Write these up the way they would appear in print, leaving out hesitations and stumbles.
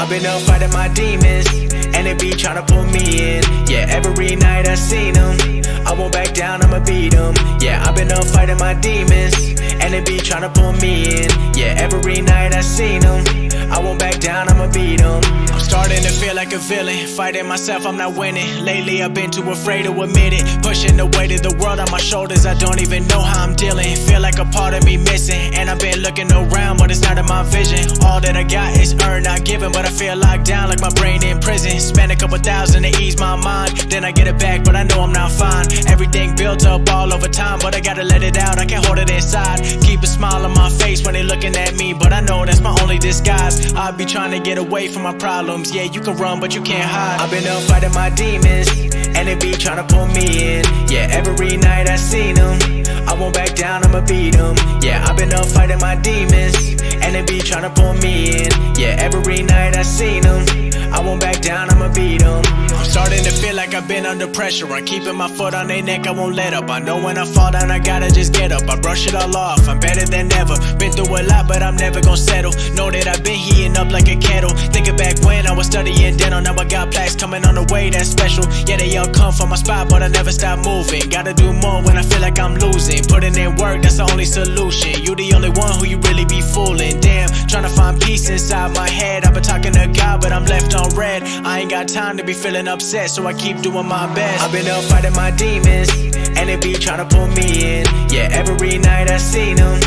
I've been up fighting my demons, and they be tryna pull me in. Yeah, every night I seen them, I won't back down, I'ma beat them. Yeah, I've been up fighting my demons, and they be tryna pull me in. Yeah, every night I seen them, I won't back down, I'ma beat them. I'm starting to feel like a villain, fighting myself, I'm not winning. Lately I've been too afraid to admit it, pushing the weight of the world on my shoulders, I don't even know how I'm dealing. Feel like a part of me missing, and I've been looking around, but it's not in my vision. All that I got is earned, not given, but I feel locked down like my brain in prison. Spend a couple thousand to ease my mind, then I get it back, but I know I'm not fine. Everything built up all over time, but I gotta let it out, I can't hold it inside. Keep a smile on my face when they looking at me, but I know that's my only disguise. I be trying to get away from my problems, yeah, you can run, but you can't hide. I've been up fighting my demons, and they be trying to pull me in. Yeah, every night I seen them, I won't back down, I'ma beat them. Yeah, I've been up fighting my demons, and they be trying to pull me in. Yeah, every night I seen them, I won't back down, I'ma beat them. I'm starting to feel like I've been under pressure, I'm keeping my foot on their neck, I won't let up. I know when I fall down, I gotta just get up. I brush it all off, I'm better than ever. Been through a lot, but I'm never gonna settle. Know that I've been heating up like a kettle. Thinking back when I was studying dental, now I got plaques coming on the way, that's special. Yeah, they all come from my spot, but I never stop moving. Gotta do more when I feel like I'm losing. Putting in work, that's the only solution. You the only one who you really be fooling. Damn, trying to find peace inside my head. I've been talking to God, but I'm left on red. I ain't got time to be feeling upset, so I keep doing my best. I've been up fighting my demons, and they be trying to pull me in. Yeah, every night I seen them,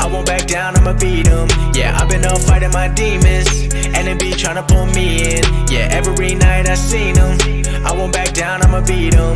I won't back down, I'ma beat them. Yeah, I've been up fighting my demons, and they be trying to pull me in. Yeah, every night I seen them, I won't back down, I'ma beat them.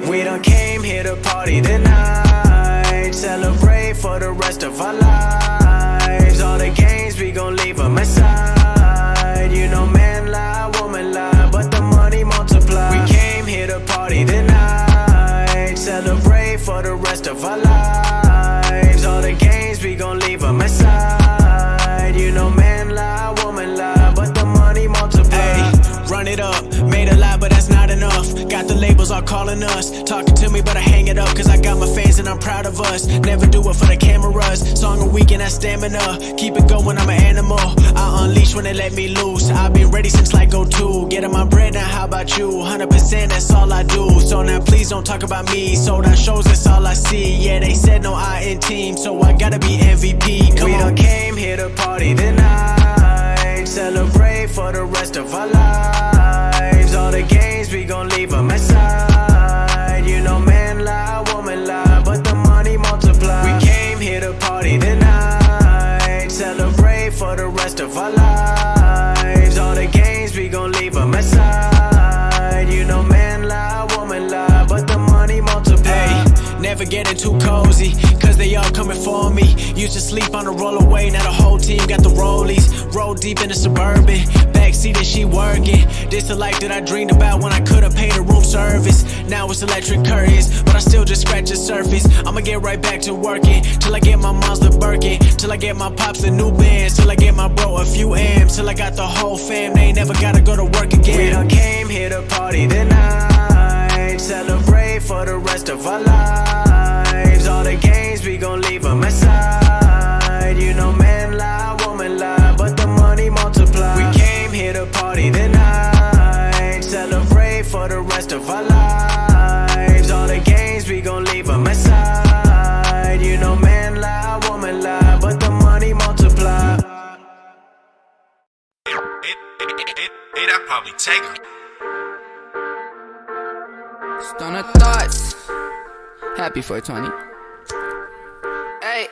We done came here to party tonight, celebrate for the rest of our lives. All the games, we gon' leave them aside. You know man lie, woman lie, but the money multiply. We came here to party tonight, celebrate for the rest of our lives. All the games, we gon' leave them aside. You know man lie, woman lie, but the money multiply. Ay, run it up, made a lot, but that's not enough. Got the labels all calling us, talking to me, but I hang it up, cause I got my fans and I'm proud of us. Never do it for the cameras, song a week and that stamina. Keep it going, I'm an animal, I unleash when they let me loose. I've been ready since like 02, getting my bread, now how about you? 100%, that's all I do, so now please don't talk about me. Sold out shows, that's all I see, yeah, they said no I in team, so I gotta be MVP. Come on. We done came here to party tonight, celebrate for the rest of our lives. All the games, we gon' leave them aside. You know man lie, woman lie, but the money multiply. We came here to party tonight, celebrate for the rest of our lives. All the games, we gon' leave them aside. You know man lie, woman lie, but the money multiply. Hey, never getting too cozy, cause they all coming for me. Used to sleep on the rollaway, now the whole team got the rollies. Roll deep in the Suburban, backseat and she working. This the life that I dreamed about when I could've paid a room service. Now it's electric curtains, but I still just scratch the surface. I'ma get right back to working, till I get my mom's the Birkin, till I get my pops the new bands, till I get my bro a few M's, till I got the whole fam, they ain't never gotta go to work again. We done came here to party tonight, celebrate for the rest of our lives. All the games, we gon' leave them aside. You know man lie, woman lie, but the money multiply. We came here to party tonight, celebrate for the rest of our lives. All the games, we gon' leave them aside. You know man lie, woman lie, but the money multiply. I'd probably take her. Stunner thoughts. Happy 420. Hey.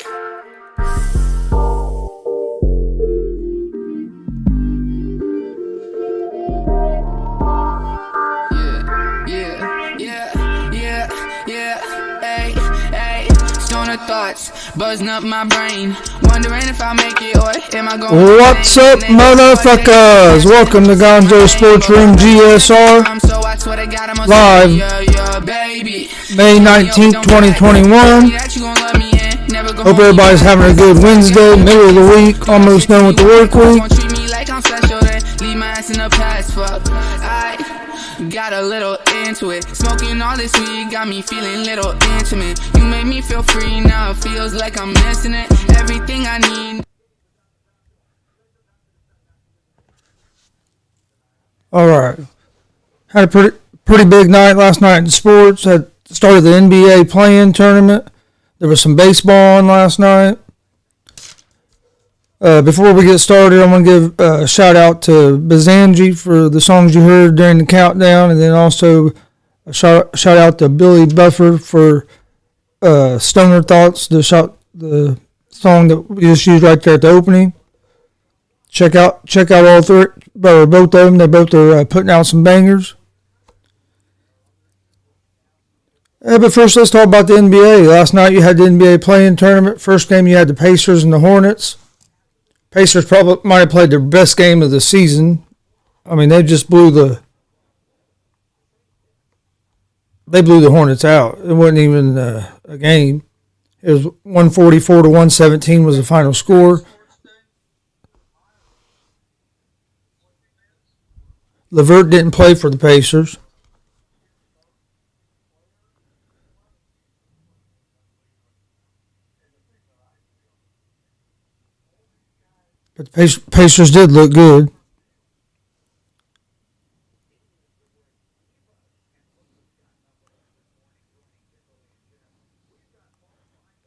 Yeah. Hey. Stunner thoughts, buzzing up my brain, wondering if I'll make it or am I going. What's up, motherfuckers? Welcome to Gonzo'S Sports Room GSR. Live, May 19th, 2021. Hope everybody's having a good Wednesday, middle of the week, almost done with the work week. Got a little into it. Smoking all this weed got me feeling little intimate. You made me feel free, now it feels like I'm missing it. Everything I need. Alright. Had a pretty big night last night in sports. Had started the NBA play-in tournament. There was some baseball on last night. Before we get started, I want to give a shout out to Bazanji for the songs you heard during the countdown, and then also a shout out to Billy Buffer for Stoner Thoughts, the song that we just used right there at the opening. Check out all three, both of them. They both are putting out some bangers. But first, let's talk about the NBA. Last night you had the NBA play-in tournament. First game you had the Pacers and the Hornets. Pacers probably might have played their best game of the season. I mean, they just blew the Hornets out. It wasn't even a game. It was 144 to 117 was the final score. LeVert didn't play for the Pacers. But the Pacers did look good.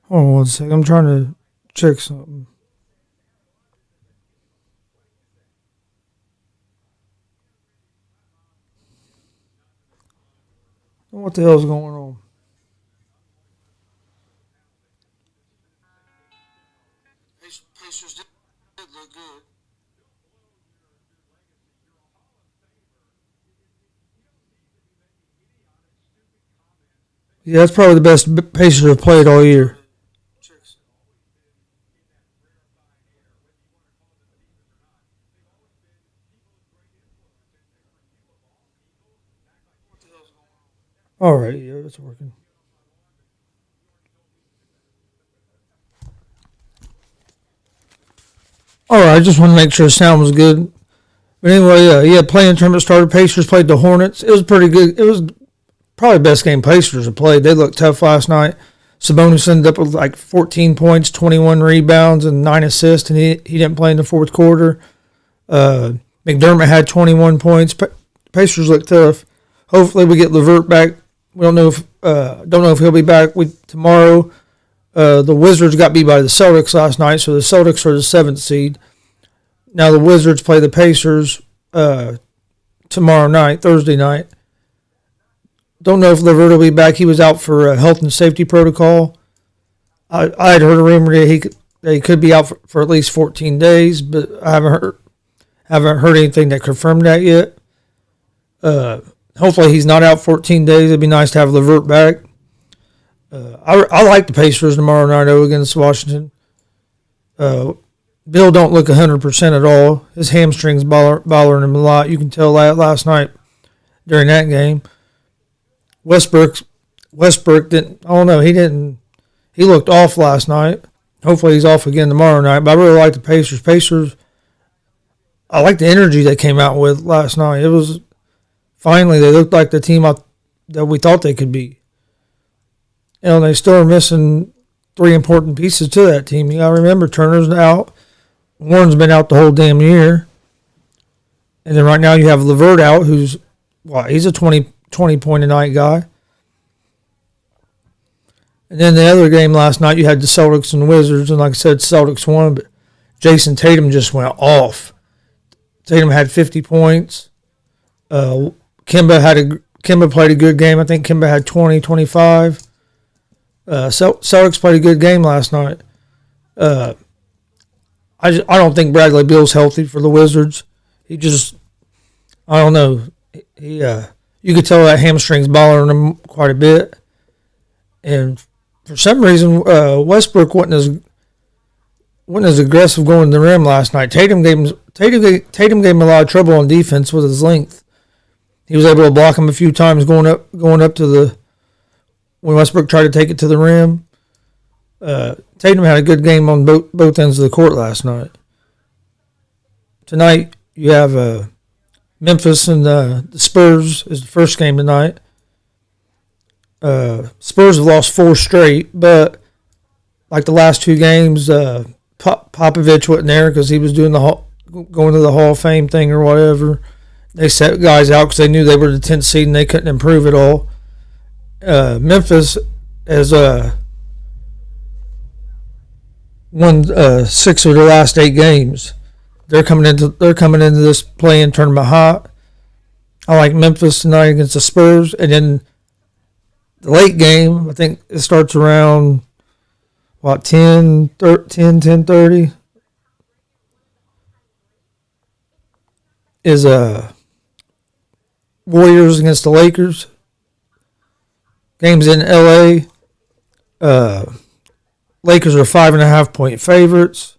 Hold on one second. I'm trying to check something. What the hell is going on? Pacers did look good. Yeah, that's probably the best Pacers have played all year. All right, yeah, it's working. All right, I just want to make sure the sound was good. But anyway, yeah, playing tournament started. Pacers played the Hornets. It was pretty good. It was probably the best game Pacers have played. They looked tough last night. Sabonis ended up with like 14 points, 21 rebounds, and 9 assists, and he didn't play in the fourth quarter. McDermott had 21 points. Pacers looked tough. Hopefully, we get LeVert back. We don't know if he'll be back tomorrow. The Wizards got beat by the Celtics last night, so the Celtics are the 7th seed. Now the Wizards play the Pacers tomorrow night, Thursday night. Don't know if LeVert will be back. He was out for a health and safety protocol. I had heard a rumor that he could be out for at least 14 days, but I haven't heard anything that confirmed that yet. Hopefully he's not out 14 days. It'd be nice to have LeVert back. I like the Pacers tomorrow night against Washington. Bill don't look 100% at all. His hamstrings bothering him a lot. You can tell that last night during that game. Westbrook didn't. I don't know. He didn't. He looked off last night. Hopefully he's off again tomorrow night. But I really like the Pacers. Pacers. I like the energy they came out with last night. It was finally they looked like the team that we thought they could be. You know, they still are missing 3 important pieces to that team. You got to remember Turner's out. Warren's been out the whole damn year. And then right now you have LeVert out, who's he's a 20 point a night guy. And then the other game last night, you had the Celtics and the Wizards, and like I said, Celtics won, but Jason Tatum just went off. Tatum had 50 points. Kemba played a good game. I think Kemba had 20, 25. Celtics played a good game last night. I don't think Bradley Beal's healthy for the Wizards. He just, I don't know. You could tell that hamstring's bothering him quite a bit. And for some reason, Westbrook wasn't as aggressive going to the rim last night. Tatum gave him a lot of trouble on defense with his length. He was able to block him a few times going up to the when Westbrook tried to take it to the rim. Tatum had a good game on both ends of the court last night. Tonight you have Memphis and the Spurs is the first game tonight. Spurs have lost 4 straight, but like the last 2 games, Popovich wasn't there because he was doing going to the Hall of Fame thing or whatever. They set guys out because they knew they were the 10th seed and they couldn't improve at all. Memphis has won 6 of their last 8 games. They're coming into this play-in tournament hot. I like Memphis tonight against the Spurs, and then the late game, I think it starts around 10:30 is Warriors against the Lakers. Game's in LA. Lakers are 5.5-point favorites.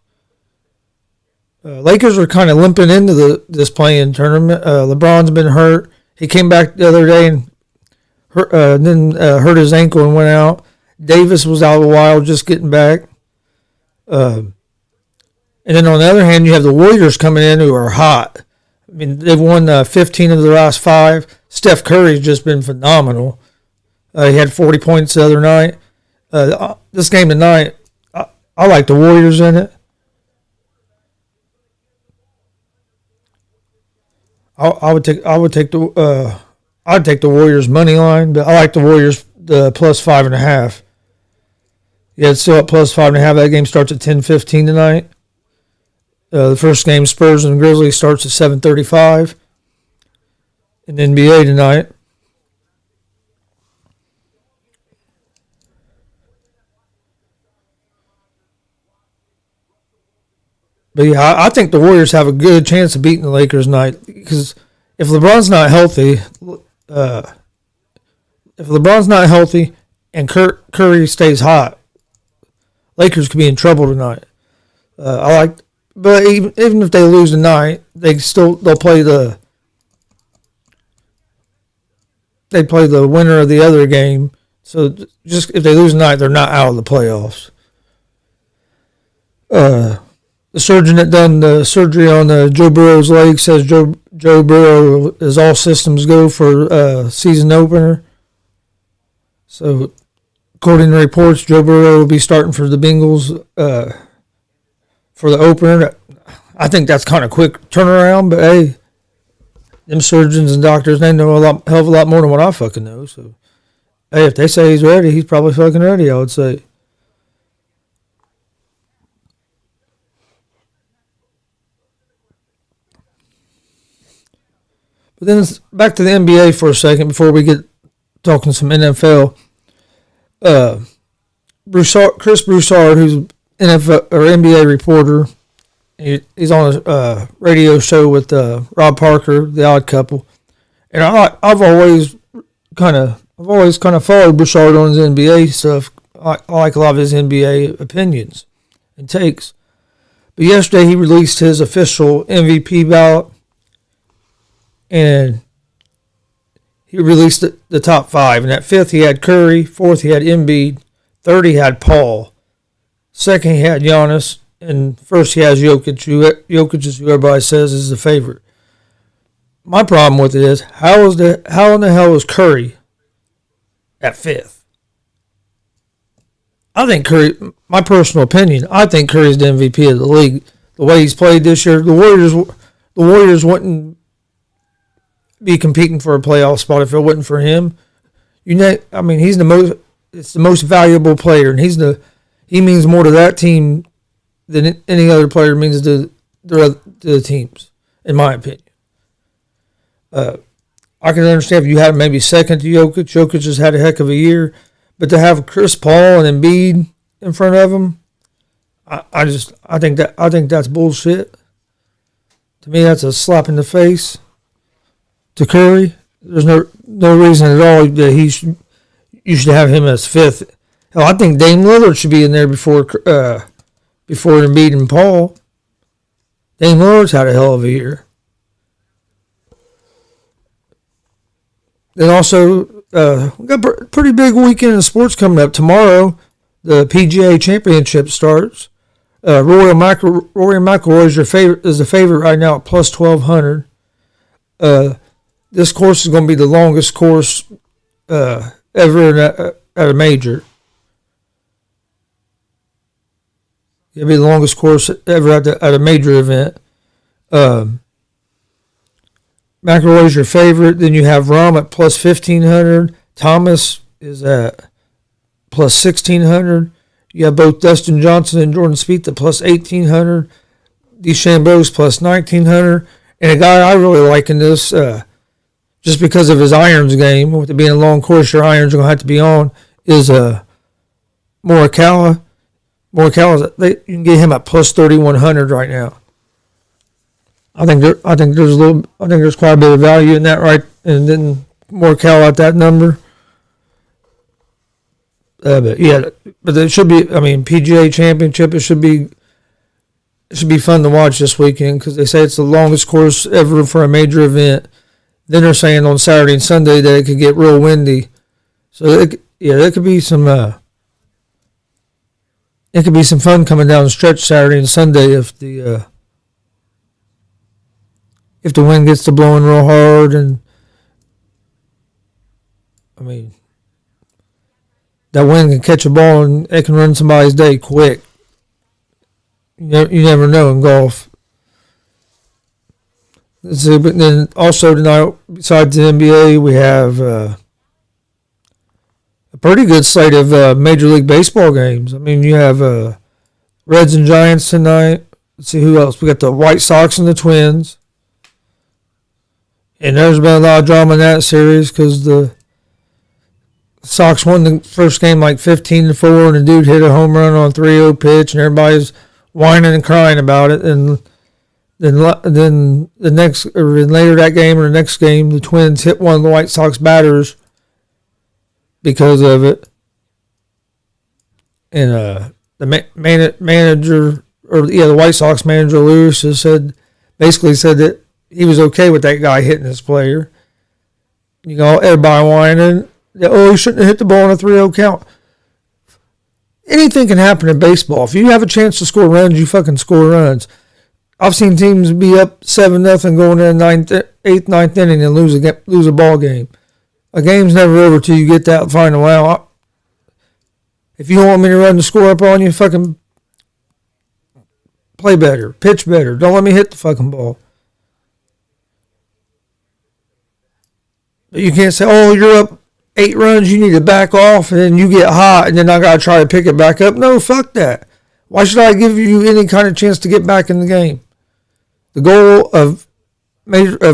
Lakers are kind of limping into this play-in tournament. LeBron's been hurt. He came back the other day and hurt his ankle and went out. Davis was out a while, just getting back. And then on the other hand, you have the Warriors coming in who are hot. I mean, they've won 15 of the last 5. Steph Curry's just been phenomenal. He had 40 points the other night. This game tonight, I like the Warriors in it. I'd take the Warriors money line, but I like the Warriors the plus 5.5. Yeah, it's still at plus 5.5. That game starts at 10:15 tonight. The first game, Spurs and Grizzlies, starts at 7:35 in the NBA tonight. But yeah, I think the Warriors have a good chance of beating the Lakers tonight because if LeBron's not healthy, and Curry stays hot, Lakers could be in trouble tonight. But even if they lose tonight, they'll play the winner of the other game. So just if they lose tonight, they're not out of the playoffs. The surgeon that done the surgery on Joe Burrow's leg says Joe Burrow is all systems go for season opener. So, according to reports, Joe Burrow will be starting for the Bengals for the opener. I think that's kind of quick turnaround, but hey, them surgeons and doctors, they know hell of a lot more than what I fucking know. So, hey, if they say he's ready, he's probably fucking ready, I would say. But then back to the NBA for a second before we get talking some NFL. Chris Broussard, who's NFL or NBA reporter, he's on a radio show with Rob Parker, The Odd Couple, and I've always kind of followed Broussard on his NBA stuff. I like a lot of his NBA opinions and takes. But yesterday he released his official MVP ballot. And he released the top 5. And at 5th, he had Curry. 4th, he had Embiid. 3rd, he had Paul. 2nd, he had Giannis. And 1st, he has Jokic. Jokic is who everybody says is the favorite. My problem with it is, how in the hell is Curry at 5th? I think Curry, my personal opinion, I think Curry's the MVP of the league. The way he's played this year, the Warriors wouldn't be competing for a playoff spot if it wasn't for him. He's it's the most valuable player, and he means more to that team than any other player means to the teams, in my opinion. I can understand if you had maybe second to Jokic. Jokic has had a heck of a year, but to have Chris Paul and Embiid in front of him, I think that's bullshit. To me, that's a slap in the face to Curry. There's no reason at all that you should have him as 5th Hell, I think Dame Lillard should be in there before Embiid and Paul. Dame Lillard's had a hell of a year. Then also, we got a pretty big weekend of sports coming up. Tomorrow, the PGA Championship starts. Rory McIlroy is the favorite right now at plus 1,200. This course is going to be the longest course ever at a major. It'll be the longest course ever at a major event. McIlroy's your favorite. Then you have Rahm at plus 1,500. Thomas is at plus 1,600. You have both Dustin Johnson and Jordan Spieth at plus 1,800. DeChambeau's plus 1,900. And a guy I really like in this, just because of his irons game, with it being a long course, your irons are going to have to be on, is Morikawa. Morikawa, you can get him at plus 3,100 right now. I think there's quite a bit of value in that, right? And then Morikawa at that number. But it should be. I mean, PGA Championship. It should be fun to watch this weekend because they say it's the longest course ever for a major event. Then they're saying on Saturday and Sunday that it could get real windy. So there could be some. It could be some fun coming down the stretch Saturday and Sunday if the wind gets to blowing real hard, and I mean that wind can catch a ball and it can run somebody's day quick. You never know in golf. So, but then also tonight, besides the NBA, we have a pretty good slate of Major League Baseball games. I mean, you have Reds and Giants tonight. Let's see who else. We got the White Sox and the Twins. And there's been a lot of drama in that series because the Sox won the first game like 15-4, and the dude hit a home run on a 3-0 pitch, and everybody's whining and crying about it. And then the next, or later that game or the next game, the Twins hit one of the White Sox batters because of it. And the manager, the White Sox manager Lewis basically said that he was okay with that guy hitting his player. You know, everybody whining. He shouldn't have hit the ball on a 3-0 count. Anything can happen in baseball. If you have a chance to score runs, you fucking score runs. I've seen teams be up 7-0 going in the 8th, 9th inning and lose a ball game. A game's never over till you get that final out. If you don't want me to run the score up on you, fucking play better, pitch better. Don't let me hit the fucking ball. But you can't say, you're up 8 runs, you need to back off, and then you get hot, and then I got to try to pick it back up. No, fuck that. Why should I give you any kind of chance to get back in the game? The goal of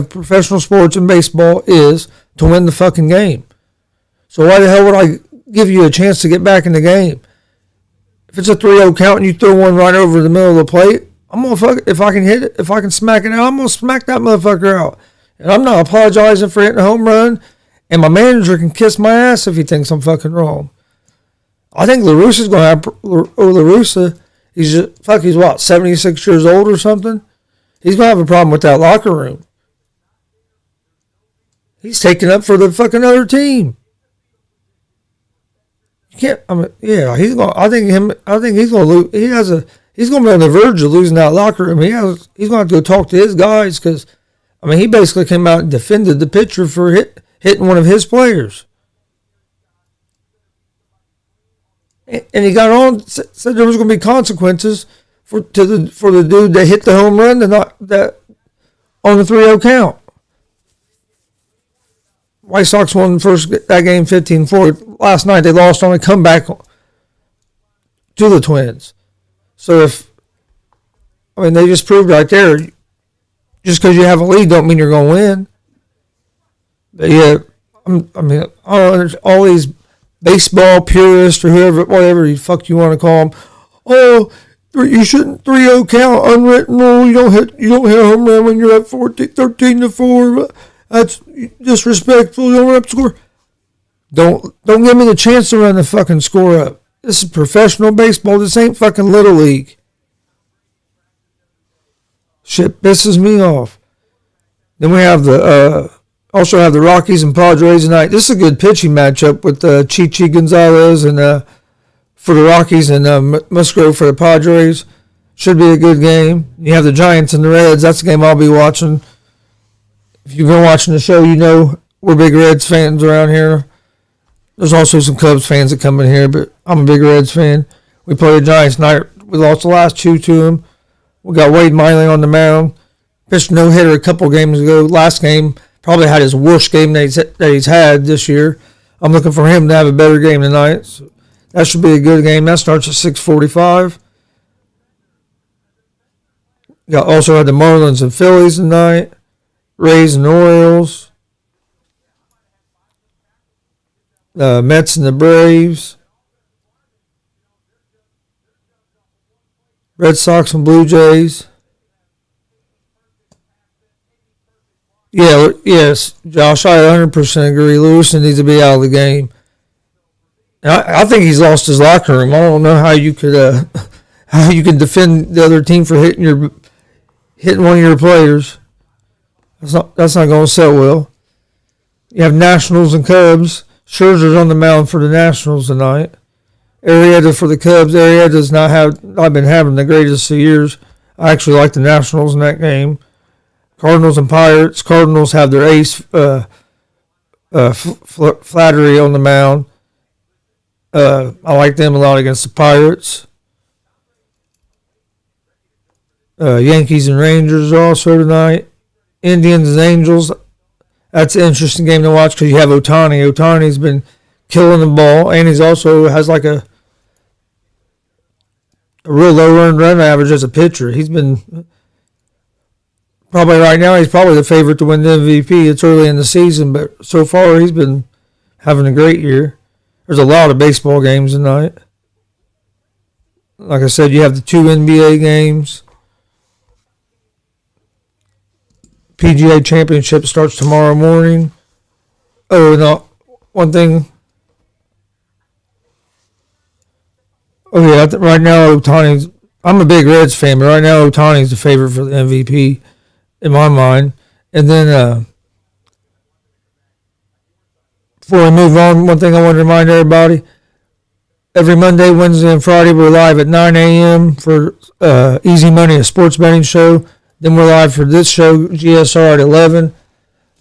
professional sports and baseball is to win the fucking game. So why the hell would I give you a chance to get back in the game? If it's a 3-0 count and you throw one right over the middle of the plate, I'm going to if I can hit it, if I can smack it out, I'm going to smack that motherfucker out. And I'm not apologizing for hitting a home run. And my manager can kiss my ass if he thinks I'm fucking wrong. I think La Russa's going to have... La Russa, he's 76 years old or something? He's going to have a problem with that locker room. He's taking up for the fucking other team. You can't... he's going... I think he's going to lose... He's going to be on the verge of losing that locker room. He's going to have to go talk to his guys because... he basically came out and defended the pitcher for hitting one of his players. And he got on, said there was going to be consequences for the dude that hit the home run that on the 3-0 count. White Sox won that game 15-4. Last night they lost on a comeback to the Twins. So they just proved right there, just because you have a lead don't mean you're going to win. But yeah, all these baseball purists or whatever the fuck you want to call them. You shouldn't 3-0 count, unwritten rule. You don't hit a home run when you're up 13-4. That's disrespectful. You don't run up score. Don't give me the chance to run the fucking score up. This is professional baseball. This ain't fucking Little League. Shit pisses me off. Then we have also have the Rockies and Padres tonight. This is a good pitching matchup with Chichi Gonzalez and for the Rockies and Musgrove for the Padres. Should be a good game. You have the Giants and the Reds. That's the game I'll be watching. If you've been watching the show, you know we're big Reds fans around here. There's also some Cubs fans that come in here, but I'm a big Reds fan. We played the Giants tonight. We lost the last two to them. We got Wade Miley on the mound. Pitched no-hitter a couple games ago. Last game probably had his worst game that he's had this year. I'm looking for him to have a better game tonight. So that should be a good game. That starts at 6:45. Also had the Marlins and Phillies tonight. Rays and Orioles. Mets and the Braves. Red Sox and Blue Jays. Yes, Josh, I 100% agree. Lewison needs to be out of the game. And I think he's lost his locker room. I don't know how you could how you can defend the other team for hitting one of your players. That's not going to sell well. You have Nationals and Cubs. Scherzer's on the mound for the Nationals tonight. Arrieta for the Cubs. Arrieta's not been having the greatest of years. I actually like the Nationals in that game. Cardinals and Pirates. Cardinals have their ace Flattery on the mound. I like them a lot against the Pirates. Yankees and Rangers are also tonight. Indians and Angels. That's an interesting game to watch because you have Ohtani. Ohtani's been killing the ball, and he's also has like a real low earned run average as a pitcher. He's been probably right now he's probably the favorite to win the MVP. It's early in the season, but so far he's been having a great year. There's a lot of baseball games tonight. Like I said, you have the two NBA games. PGA Championship starts tomorrow morning. Oh, no. One thing. Oh, yeah. Right now, Ohtani's. I'm a big Reds fan, but right now, Ohtani's the favorite for the MVP in my mind. And then, before we move on, one thing I want to remind everybody. Every Monday, Wednesday, and Friday, we're live at 9 a.m. for Easy Money, a sports betting show. Then we're live for this show, GSR, at 11.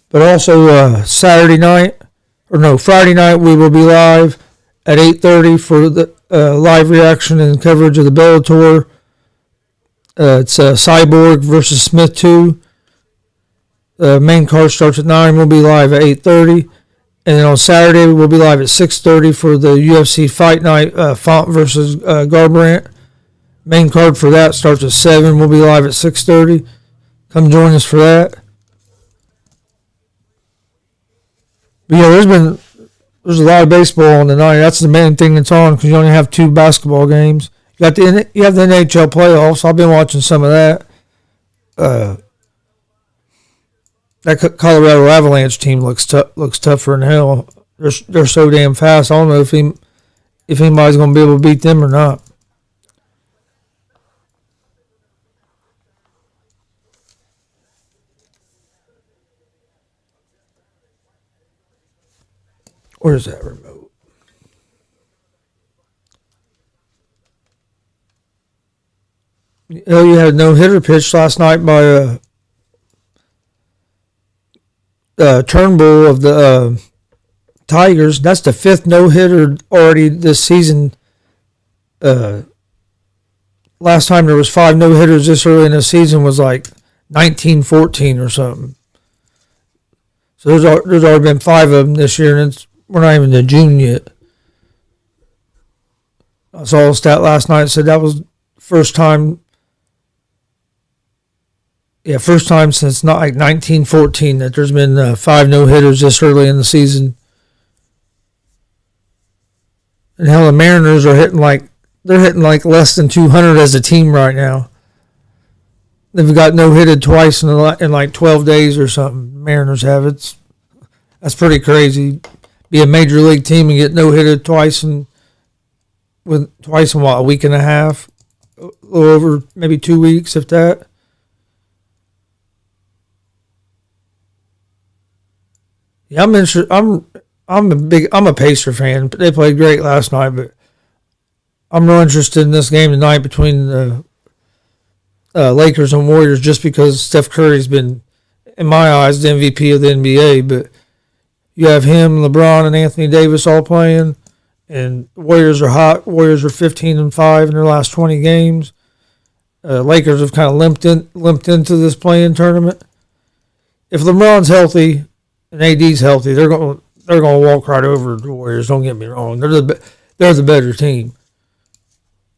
But also Friday night, we will be live at 8:30 for the live reaction and coverage of the Bellator. It's Cyborg versus Smith 2. The main card starts at 9. We'll be live at 8:30. And then on Saturday, we'll be live at 6:30 for the UFC Fight Night, Font versus Garbrandt. Main card for that starts at 7. We'll be live at 6:30. Come join us for that. But yeah, there's a lot of baseball on tonight. That's the main thing that's on because you only have 2 basketball games. You have the NHL playoffs. I've been watching some of that. That Colorado Avalanche team looks tougher than hell. They're so damn fast. I don't know if anybody's going to be able to beat them or not. Where's that remote? You had a no-hitter pitch last night by Turnbull of the Tigers. That's the 5th no-hitter already this season. Last time there was 5 no-hitters this early in the season was like 1914 or something. So there's already been 5 of them this year, and we're not even in June yet. I saw a stat last night that said that was first time. Yeah, first time since not like 1914 that there's been 5 no-hitters this early in the season. And hell, the Mariners are hitting like less than 200 as a team right now. They've got no-hitted twice in like 12 days or something. Mariners have it. That's pretty crazy. Be a major league team and get no-hitted twice in with twice in a week and a half, a little over maybe 2 weeks, if that. Yeah, I'm interested. I'm a Pacer fan. They played great last night, but I'm real interested in this game tonight between the Lakers and Warriors, just because Steph Curry's been, in my eyes, the MVP of the NBA. But you have him, LeBron, and Anthony Davis all playing, and the Warriors are hot. Warriors are 15-5 in their last 20 games. Lakers have kind of limped into this play-in tournament. If LeBron's healthy and AD's healthy, they're going to walk right over the Warriors. Don't get me wrong; they're the better team.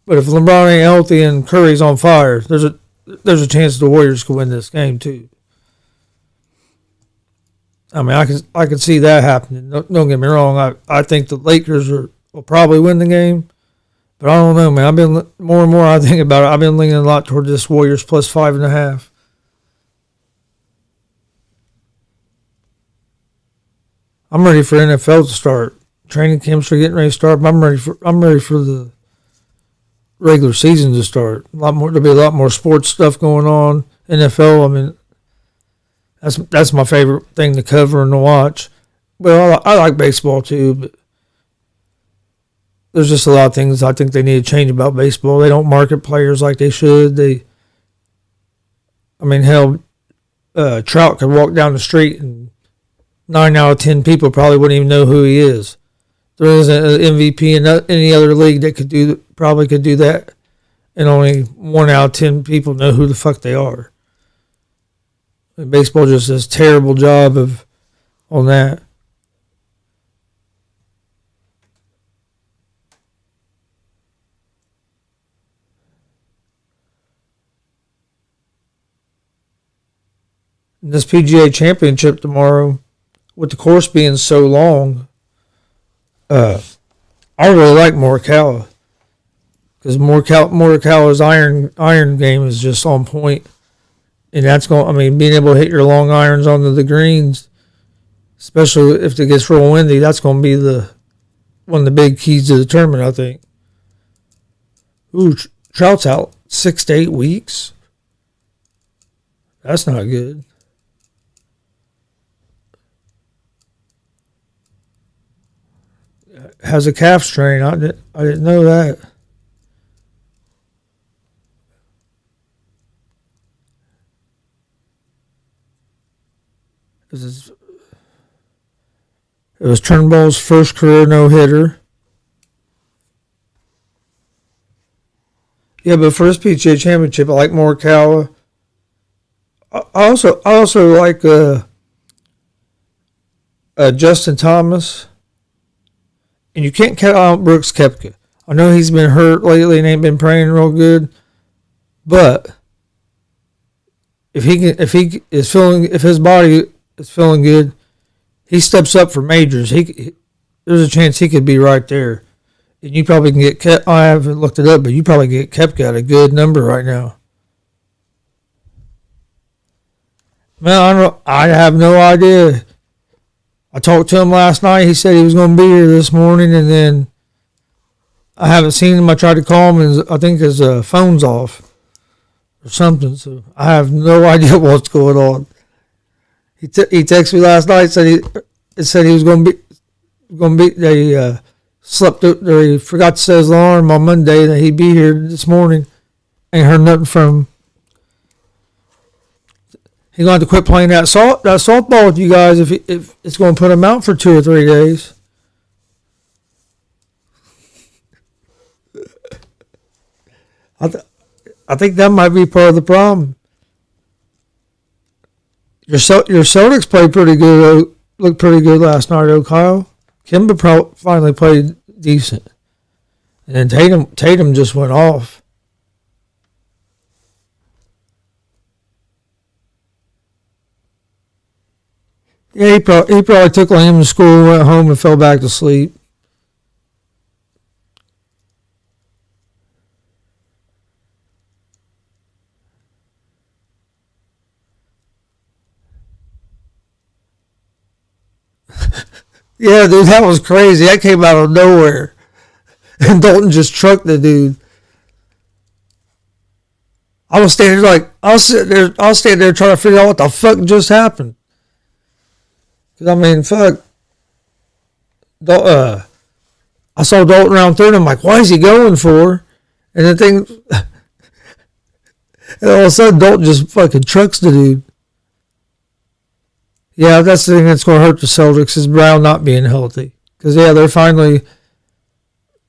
But if LeBron ain't healthy and Curry's on fire, there's a chance the Warriors could win this game too. I mean, I can see that happening. Don't get me wrong. I think the Lakers will probably win the game, but I don't know, man. I've been more and more I think about it. I've been leaning a lot toward this Warriors plus 5.5. I'm ready for NFL to start. Training camps are getting ready to start. But I'm ready for the regular season to start. There'll be a lot more sports stuff going on. NFL. I mean, that's my favorite thing to cover and to watch. Well, I like baseball too, but there's just a lot of things I think they need to change about baseball. They don't market players like they should. Hell, Trout could walk down the street and 9 out of 10 people probably wouldn't even know who he is. There isn't an MVP in any other league that could do that, and only 1 out of 10 people know who the fuck they are. And baseball just does a terrible job on that. And this PGA Championship tomorrow, with the course being so long, I really like Morikawa, because Morikawa's iron game is just on point, and that's being able to hit your long irons onto the greens, especially if it gets real windy, that's going to be one of the big keys to the tournament, I think. Ooh, Trout's out 6 to 8 weeks. That's not good. Has a calf strain. I didn't know that. It was Turnbull's first career no-hitter. Yeah, but for this PGA Championship, I like Morikawa. I also like Justin Thomas. And you can't count out Brooks Koepka. I know he's been hurt lately and ain't been playing real good, but if his body is feeling good, he steps up for majors. There's a chance he could be right there. And you probably can get. I haven't looked it up, but you probably get Koepka at a good number right now. Man, I have no idea. I talked to him last night. He said he was going to be here this morning, and then I haven't seen him. I tried to call him, and I think his phone's off or something. So I have no idea what's going on. He texted me last night. Said he was going to be. They slept. He forgot to set his alarm on Monday that he'd be here this morning. Ain't heard nothing from him. He's going to have to quit playing that softball with you guys if it's going to put him out for 2 or 3 days. I think that might be part of the problem. Your Celtics played pretty good. Looked pretty good last night, Kyle. Kemba finally played decent, and then Tatum just went off. Yeah, he probably took Liam to school, went home, and fell back to sleep. Yeah, dude, that was crazy. That came out of nowhere. and Dalton just trucked the dude. I was standing I'll stand there trying to figure out what the fuck just happened. Cause I mean, fuck. I saw Dalton around third. I'm like, why is he going for? And the thing, and all of a sudden, Dalton just fucking trucks the dude. Yeah, that's the thing that's going to hurt the Celtics is Brown not being healthy. Because yeah, they're finally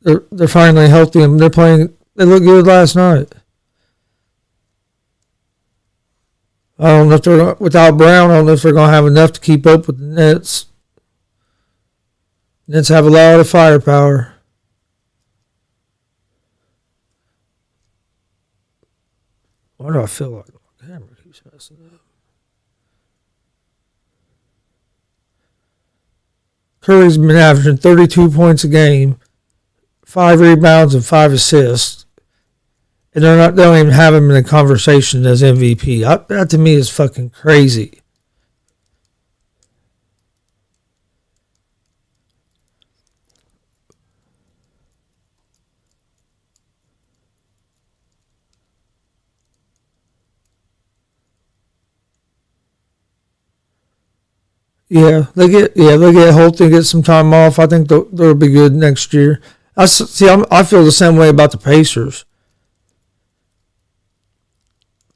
healthy and they're playing. They looked good last night. I don't know if they're without Brown. I don't know if they're going to have enough to keep up with the Nets. Nets have a lot of firepower. Why do I feel like my camera keeps messing up? Curry's been averaging 32 points a game, 5 rebounds and 5 assists, and they don't even have him in the conversation as MVP. That to me is fucking crazy. Yeah, they get Holt and get some time off. I think they'll be good next year. I feel the same way about the Pacers.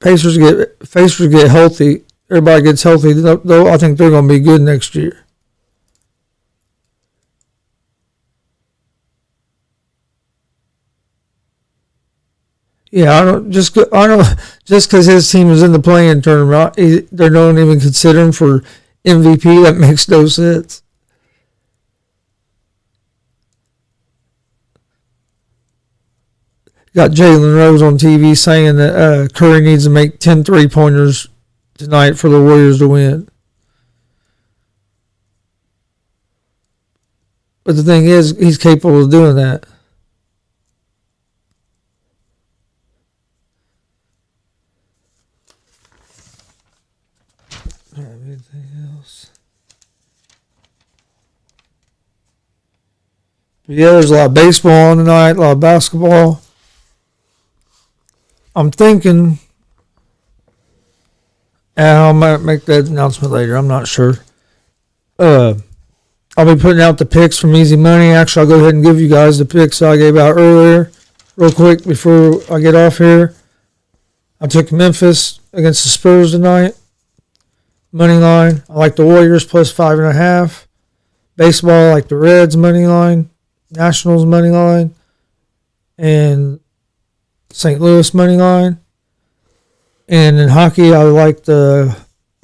Pacers get healthy. Everybody gets healthy. I think they're going to be good next year. Yeah, I don't just because his team was in the play-in tournament, they don't even consider him for MVP. That makes no sense. Got Jalen Rose on TV saying that Curry needs to make 10 3-pointers tonight for the Warriors to win. But the thing is, he's capable of doing that. Anything else? But yeah, there's a lot of baseball on tonight, a lot of basketball. I'm thinking, and I might make that announcement later. I'm not sure. I'll be putting out the picks from Easy Money. Actually, I'll go ahead and give you guys the picks I gave out earlier, real quick before I get off here. I took Memphis against the Spurs tonight. Money line. I like the Warriors plus 5.5. Baseball, I like the Reds money line. Nationals money line. And St. Louis money line. And in hockey, I like the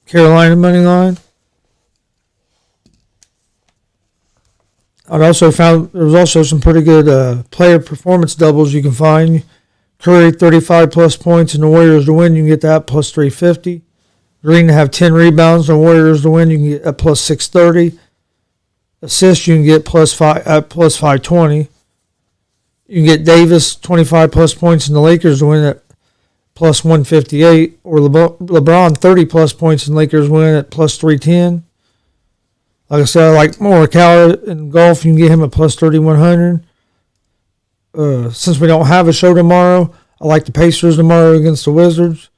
Carolina money line. I also found there was also some pretty good player performance doubles you can find. Curry 35 plus points and the Warriors to win, you can get that plus 350. Green to have 10 rebounds and the Warriors to win, you can get a plus 630. Assists you can get plus 520. You can get Davis 25 plus points and the Lakers to win at plus 158, or LeBron 30 plus points and Lakers win at plus 310. Like I said, I like Morikawa in golf. You can get him at plus 3,100. Since we don't have a show tomorrow, I like the Pacers tomorrow against the Wizards.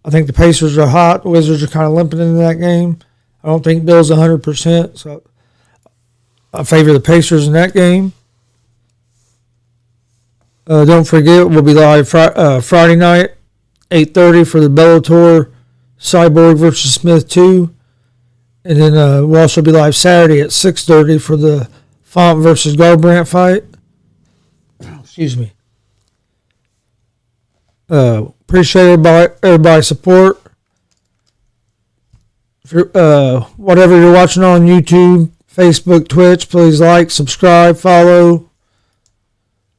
I think the Pacers are hot. The Wizards are kind of limping into that game. I don't think Bill's 100%, so I favor the Pacers in that game. Don't forget, we'll be live Friday night, 8:30 for the Bellator Cyborg versus Smith 2. And then we'll also be live Saturday at 6:30 for the Font versus Garbrandt fight. Excuse me. Appreciate everybody's support. Whatever you're watching on YouTube, Facebook, Twitch, please like, subscribe, follow.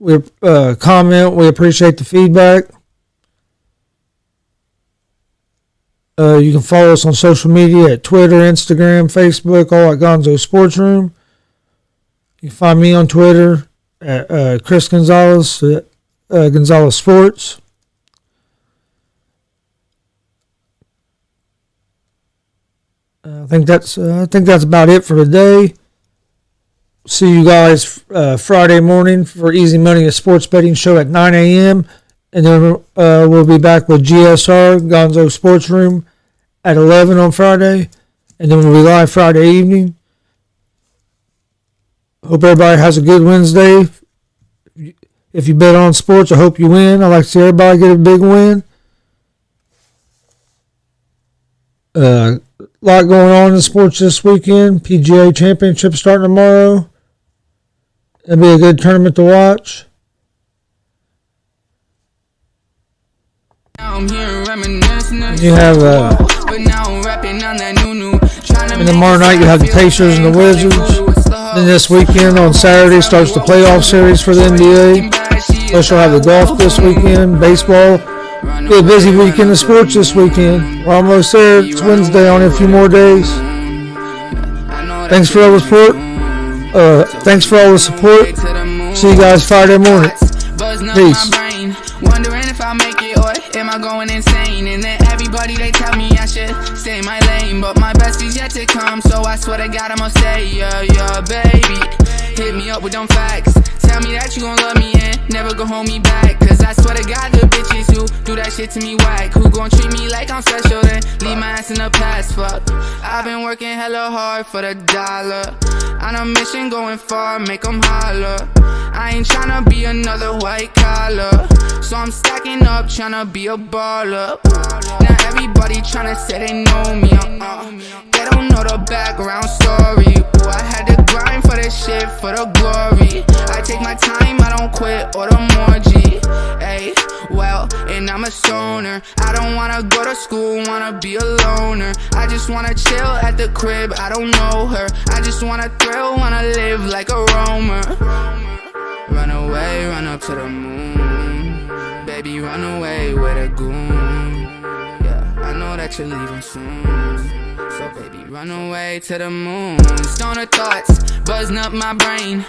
We comment. We appreciate the feedback. You can follow us on social media at Twitter, Instagram, Facebook, all at Gonzo'S Sports Room. You can find me on Twitter at Chris Gonzalez, Gonzalez Sports. I think that's about it for today. see you guys Friday morning for Easy Money, a sports betting show at 9 a.m. And then we'll be back with GSR, Gonzo'S Sports Room, at 11 on Friday. And then we'll be live Friday evening. Hope everybody has a good Wednesday. If you bet on sports, I hope you win. I like to see everybody get a big win. A lot going on in sports this weekend. PGA Championship starting tomorrow. It'll be a good tournament to watch. You have and tomorrow night you have the Pacers and the Wizards. Then this weekend on Saturday starts the playoff series for the NBA. Plus you'll have the golf this weekend, baseball. Be a busy weekend of sports this weekend. We're almost there. It's Wednesday, only a few more days. Thanks for all the support. See you guys Friday morning. Peace. Wondering if I'll make it or am I going insane? And then everybody they tell me I should stay in my lane, but my best is yet to come, so I swear to God I'ma stay. Yeah, baby, hit me up with them facts. Tell me that you gon' love me and never gon' hold me back. Cause I swear to God the bitches who do that shit to me whack, who gon' treat me like I'm special then leave my ass in the past. Fuck, I've been working hella hard for the dollar, on a mission going far, make them holler. I ain't tryna be another white collar, so I'm stacking up, tryna be a baller. Now everybody tryna say they know me, they don't know the background story. Ooh, I had to grind for this shit, for the glory. I take my time, I don't quit, or the more G. Ay, well, and I'm a stoner. I don't wanna go to school, wanna be a loner. I just wanna chill at the crib, I don't know her. I just wanna thrill, wanna live like a roamer. Run away, run up to the moon. Baby, run away with a goon. Yeah, I know that you're leaving soon, so baby, run away to the moon. Stoner thoughts, buzzing up my brain.